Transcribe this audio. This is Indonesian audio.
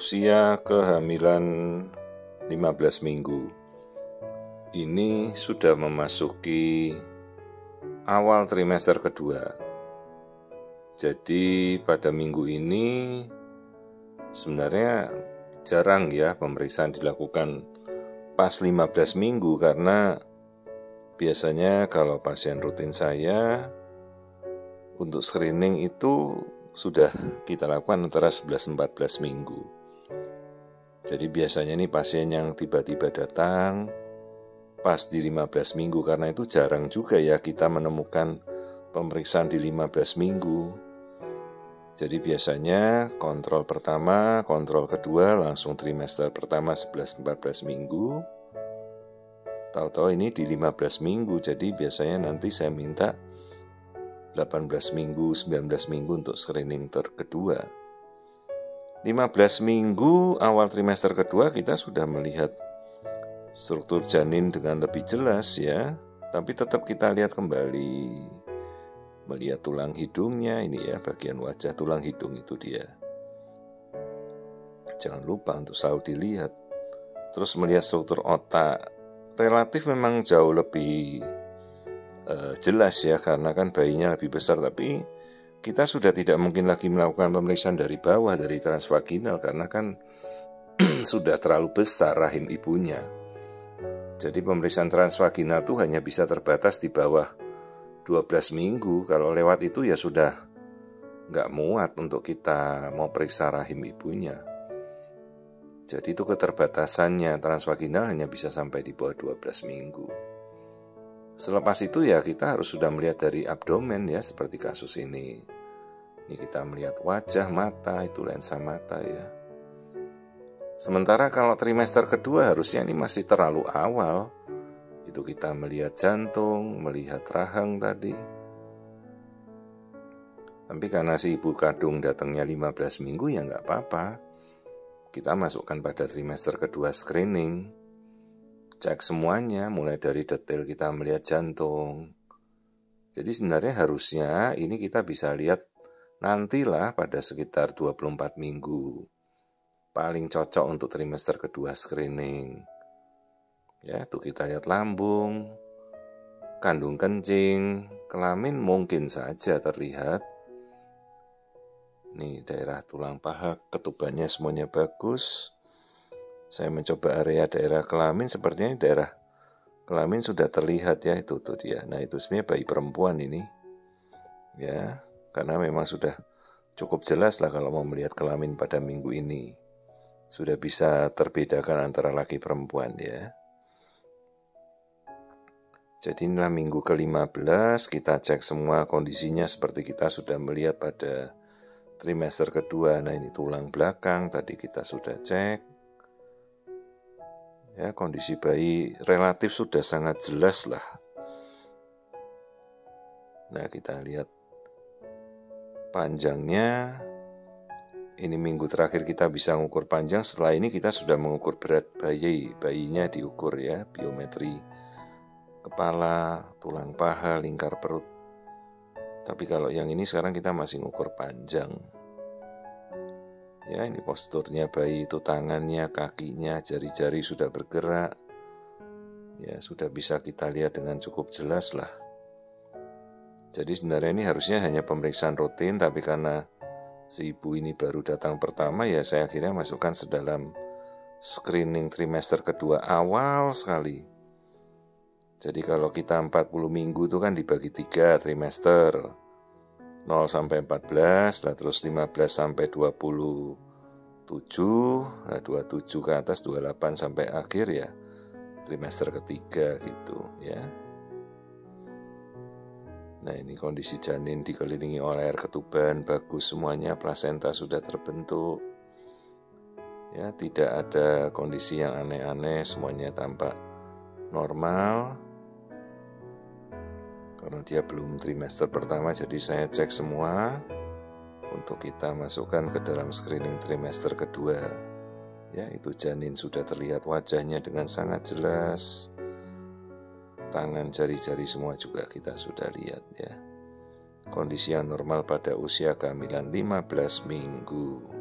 Usia kehamilan 15 minggu. Ini sudah memasuki awal trimester kedua. Jadi pada minggu ini sebenarnya jarang ya pemeriksaan dilakukan pas 15 minggu karena biasanya kalau pasien rutin saya untuk screening itu sudah kita lakukan antara 11-14 minggu. Jadi biasanya ini pasien yang tiba-tiba datang pas di 15 minggu, karena itu jarang juga ya kita menemukan pemeriksaan di 15 minggu. Jadi biasanya kontrol pertama, kontrol kedua langsung trimester pertama 11-14 minggu. Tahu-tahu ini di 15 minggu, jadi biasanya nanti saya minta 18 minggu, 19 minggu untuk screening kedua. 15 minggu awal trimester kedua kita sudah melihat struktur janin dengan lebih jelas ya. Tapi tetap kita lihat kembali, melihat tulang hidungnya, ini ya bagian wajah tulang hidung itu dia. Jangan lupa untuk selalu dilihat. Terus melihat struktur otak, relatif memang jauh lebih jelas ya, karena kan bayinya lebih besar. Tapi kita sudah tidak mungkin lagi melakukan pemeriksaan dari bawah, dari transvaginal, karena kan sudah terlalu besar rahim ibunya. Jadi pemeriksaan transvaginal itu hanya bisa terbatas di bawah 12 minggu. Kalau lewat itu ya sudah nggak muat untuk kita mau periksa rahim ibunya. Jadi itu keterbatasannya, transvaginal hanya bisa sampai di bawah 12 minggu. Selepas itu ya kita harus sudah melihat dari abdomen ya, seperti kasus ini. Ini kita melihat wajah, mata, itu lensa mata ya. Sementara kalau trimester kedua harusnya ini masih terlalu awal. Itu kita melihat jantung, melihat rahang tadi. Tapi karena si ibu kandung datangnya 15 minggu ya nggak apa-apa. Kita masukkan pada trimester kedua screening. Cek semuanya, mulai dari detail kita melihat jantung. Jadi sebenarnya harusnya ini kita bisa lihat nantilah pada sekitar 24 minggu. Paling cocok untuk trimester kedua screening. Ya, tuh kita lihat lambung, kandung kencing, kelamin mungkin saja terlihat. Nih daerah tulang paha, ketubannya semuanya bagus. Saya mencoba area daerah kelamin, sepertinya daerah kelamin sudah terlihat ya, itu tuh dia. Nah itu sebenarnya bayi perempuan ini ya, karena memang sudah cukup jelas lah kalau mau melihat kelamin pada minggu ini. Sudah bisa terbedakan antara laki perempuan ya. Jadi inilah minggu ke-15, kita cek semua kondisinya seperti kita sudah melihat pada trimester kedua. Nah ini tulang belakang tadi kita sudah cek. Ya, kondisi bayi relatif sudah sangat jelas lah. Nah kita lihat panjangnya. Ini minggu terakhir kita bisa mengukur panjang. Setelah ini kita sudah mengukur berat bayinya diukur ya, biometri kepala, tulang paha, lingkar perut. Tapi kalau yang ini sekarang kita masih mengukur panjang. Ya, ini posturnya bayi, itu tangannya, kakinya, jari-jari sudah bergerak. Ya, sudah bisa kita lihat dengan cukup jelas lah. Jadi sebenarnya ini harusnya hanya pemeriksaan rutin, tapi karena si ibu ini baru datang pertama, ya saya akhirnya masukkan sedalam screening trimester kedua awal sekali. Jadi kalau kita 40 minggu itu kan dibagi 3 trimester. 0 sampai 14, lah terus 15 sampai 27, nah 27 ke atas 28 sampai akhir ya trimester ketiga gitu ya. Nah ini kondisi janin dikelilingi oleh air ketuban, bagus semuanya, plasenta sudah terbentuk. Ya, tidak ada kondisi yang aneh-aneh, semuanya tampak normal. Karena dia belum trimester pertama, jadi saya cek semua untuk kita masukkan ke dalam screening trimester kedua. Ya, itu janin sudah terlihat wajahnya dengan sangat jelas. Tangan, jari-jari semua juga kita sudah lihat ya. Kondisi yang normal pada usia kehamilan 15 minggu.